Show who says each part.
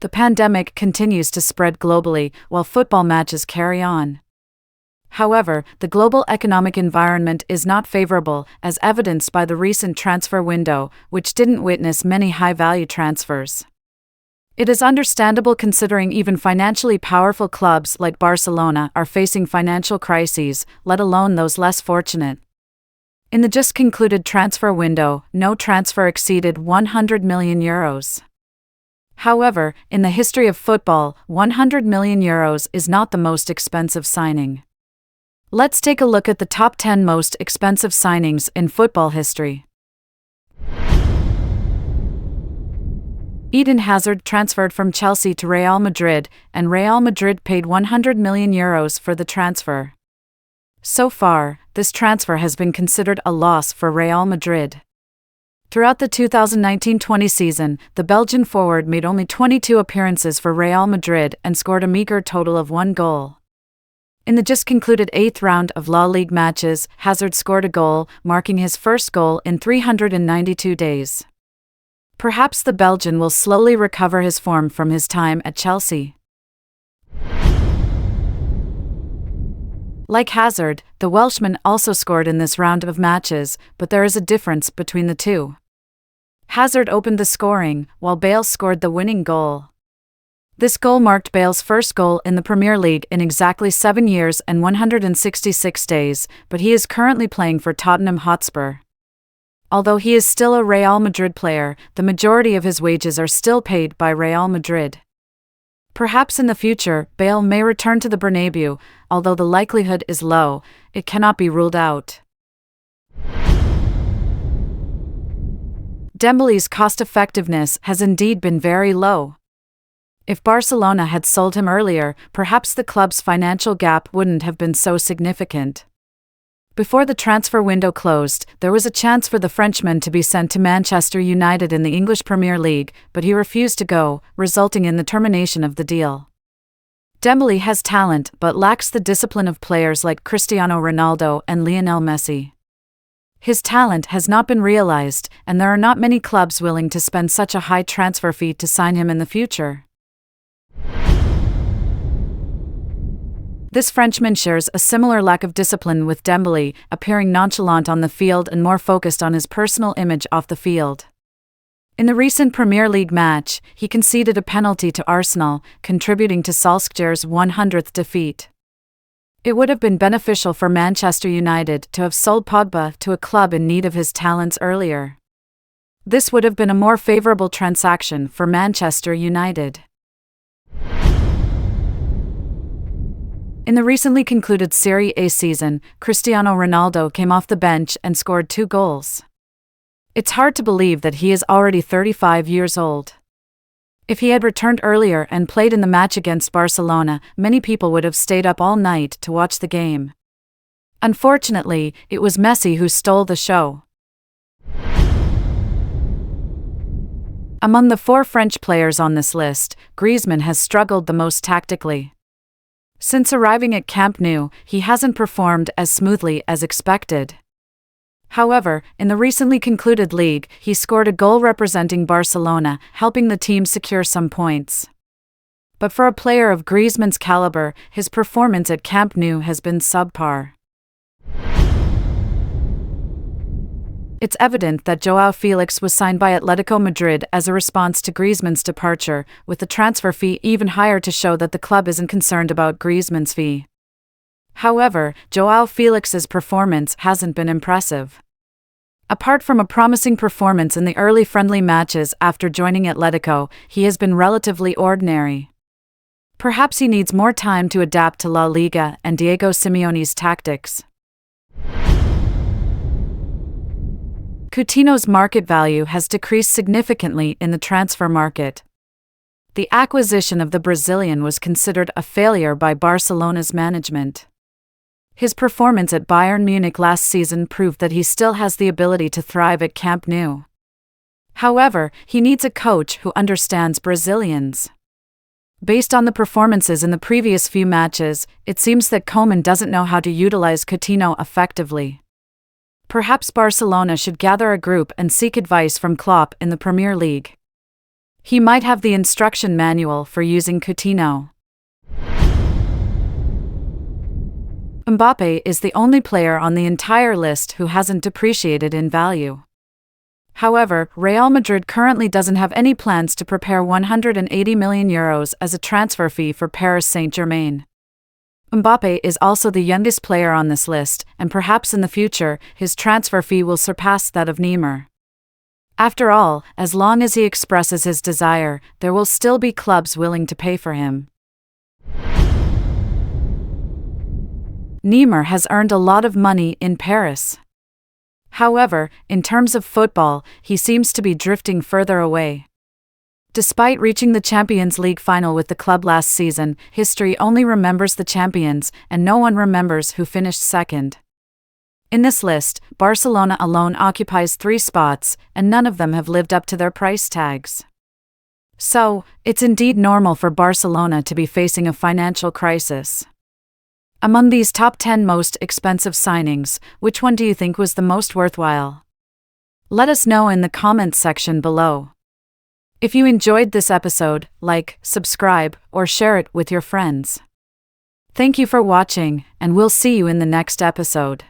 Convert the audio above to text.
Speaker 1: The pandemic continues to spread globally while football matches carry on. However, the global economic environment is not favorable, as evidenced by the recent transfer window, which didn't witness many high-value transfers. It is understandable considering even financially powerful clubs like Barcelona are facing financial crises, let alone those less fortunate. In the just concluded transfer window, no transfer exceeded €100 million. However, in the history of football, €100 million is not the most expensive signing. Let's take a look at the top 10 most expensive signings in football history. Eden Hazard transferred from Chelsea to Real Madrid, and Real Madrid paid €100 million for the transfer. So far, this transfer has been considered a loss for Real Madrid. Throughout the 2019-20 season, the Belgian forward made only 22 appearances for Real Madrid and scored a meager total of 1 goal. In the just concluded 8th round of La Ligue matches, Hazard scored a goal, marking his first goal in 392 days. Perhaps the Belgian will slowly recover his form from his time at Chelsea. Like Hazard, the Welshman also scored in this round of matches, but there is a difference between the two. Hazard opened the scoring, while Bale scored the winning goal. This goal marked Bale's first goal in the Premier League in exactly 7 years and 166 days, but he is currently playing for Tottenham Hotspur. Although he is still a Real Madrid player, the majority of his wages are still paid by Real Madrid. Perhaps in the future, Bale may return to the Bernabeu, although the likelihood is low. It cannot be ruled out. Dembele's cost-effectiveness has indeed been very low. If Barcelona had sold him earlier, perhaps the club's financial gap wouldn't have been so significant. Before the transfer window closed, there was a chance for the Frenchman to be sent to Manchester United in the English Premier League, but he refused to go, resulting in the termination of the deal. Dembele has talent but lacks the discipline of players like Cristiano Ronaldo and Lionel Messi. His talent has not been realized, and there are not many clubs willing to spend such a high transfer fee to sign him in the future. This Frenchman shares a similar lack of discipline with Dembele, appearing nonchalant on the field and more focused on his personal image off the field. In the recent Premier League match, he conceded a penalty to Arsenal, contributing to Solskjaer's 100th defeat. It would have been beneficial for Manchester United to have sold Pogba to a club in need of his talents earlier. This would have been a more favourable transaction for Manchester United. In the recently concluded Serie A season, Cristiano Ronaldo came off the bench and scored 2 goals. It's hard to believe that he is already 35 years old. If he had returned earlier and played in the match against Barcelona, many people would have stayed up all night to watch the game. Unfortunately, it was Messi who stole the show. Among the 4 French players on this list, Griezmann has struggled the most tactically. Since arriving at Camp Nou, he hasn't performed as smoothly as expected. However, in the recently concluded league, he scored a goal representing Barcelona, helping the team secure some points. But for a player of Griezmann's caliber, his performance at Camp Nou has been subpar. It's evident that Joao Felix was signed by Atletico Madrid as a response to Griezmann's departure, with the transfer fee even higher to show that the club isn't concerned about Griezmann's fee. However, Joao Felix's performance hasn't been impressive. Apart from a promising performance in the early friendly matches after joining Atletico, he has been relatively ordinary. Perhaps he needs more time to adapt to La Liga and Diego Simeone's tactics. Coutinho's market value has decreased significantly in the transfer market. The acquisition of the Brazilian was considered a failure by Barcelona's management. His performance at Bayern Munich last season proved that he still has the ability to thrive at Camp Nou. However, he needs a coach who understands Brazilians. Based on the performances in the previous few matches, it seems that Koeman doesn't know how to utilize Coutinho effectively. Perhaps Barcelona should gather a group and seek advice from Klopp in the Premier League. He might have the instruction manual for using Coutinho. Mbappe is the only player on the entire list who hasn't depreciated in value. However, Real Madrid currently doesn't have any plans to prepare €180 million as a transfer fee for Paris Saint-Germain. Mbappe is also the youngest player on this list, and perhaps in the future, his transfer fee will surpass that of Neymar. After all, as long as he expresses his desire, there will still be clubs willing to pay for him. Neymar has earned a lot of money in Paris. However, in terms of football, he seems to be drifting further away. Despite reaching the Champions League final with the club last season, history only remembers the champions, and no one remembers who finished second. In this list, Barcelona alone occupies 3 spots, and none of them have lived up to their price tags. So, it's indeed normal for Barcelona to be facing a financial crisis. Among these top 10 most expensive signings, which one do you think was the most worthwhile? Let us know in the comments section below. If you enjoyed this episode, like, subscribe, or share it with your friends. Thank you for watching, and we'll see you in the next episode.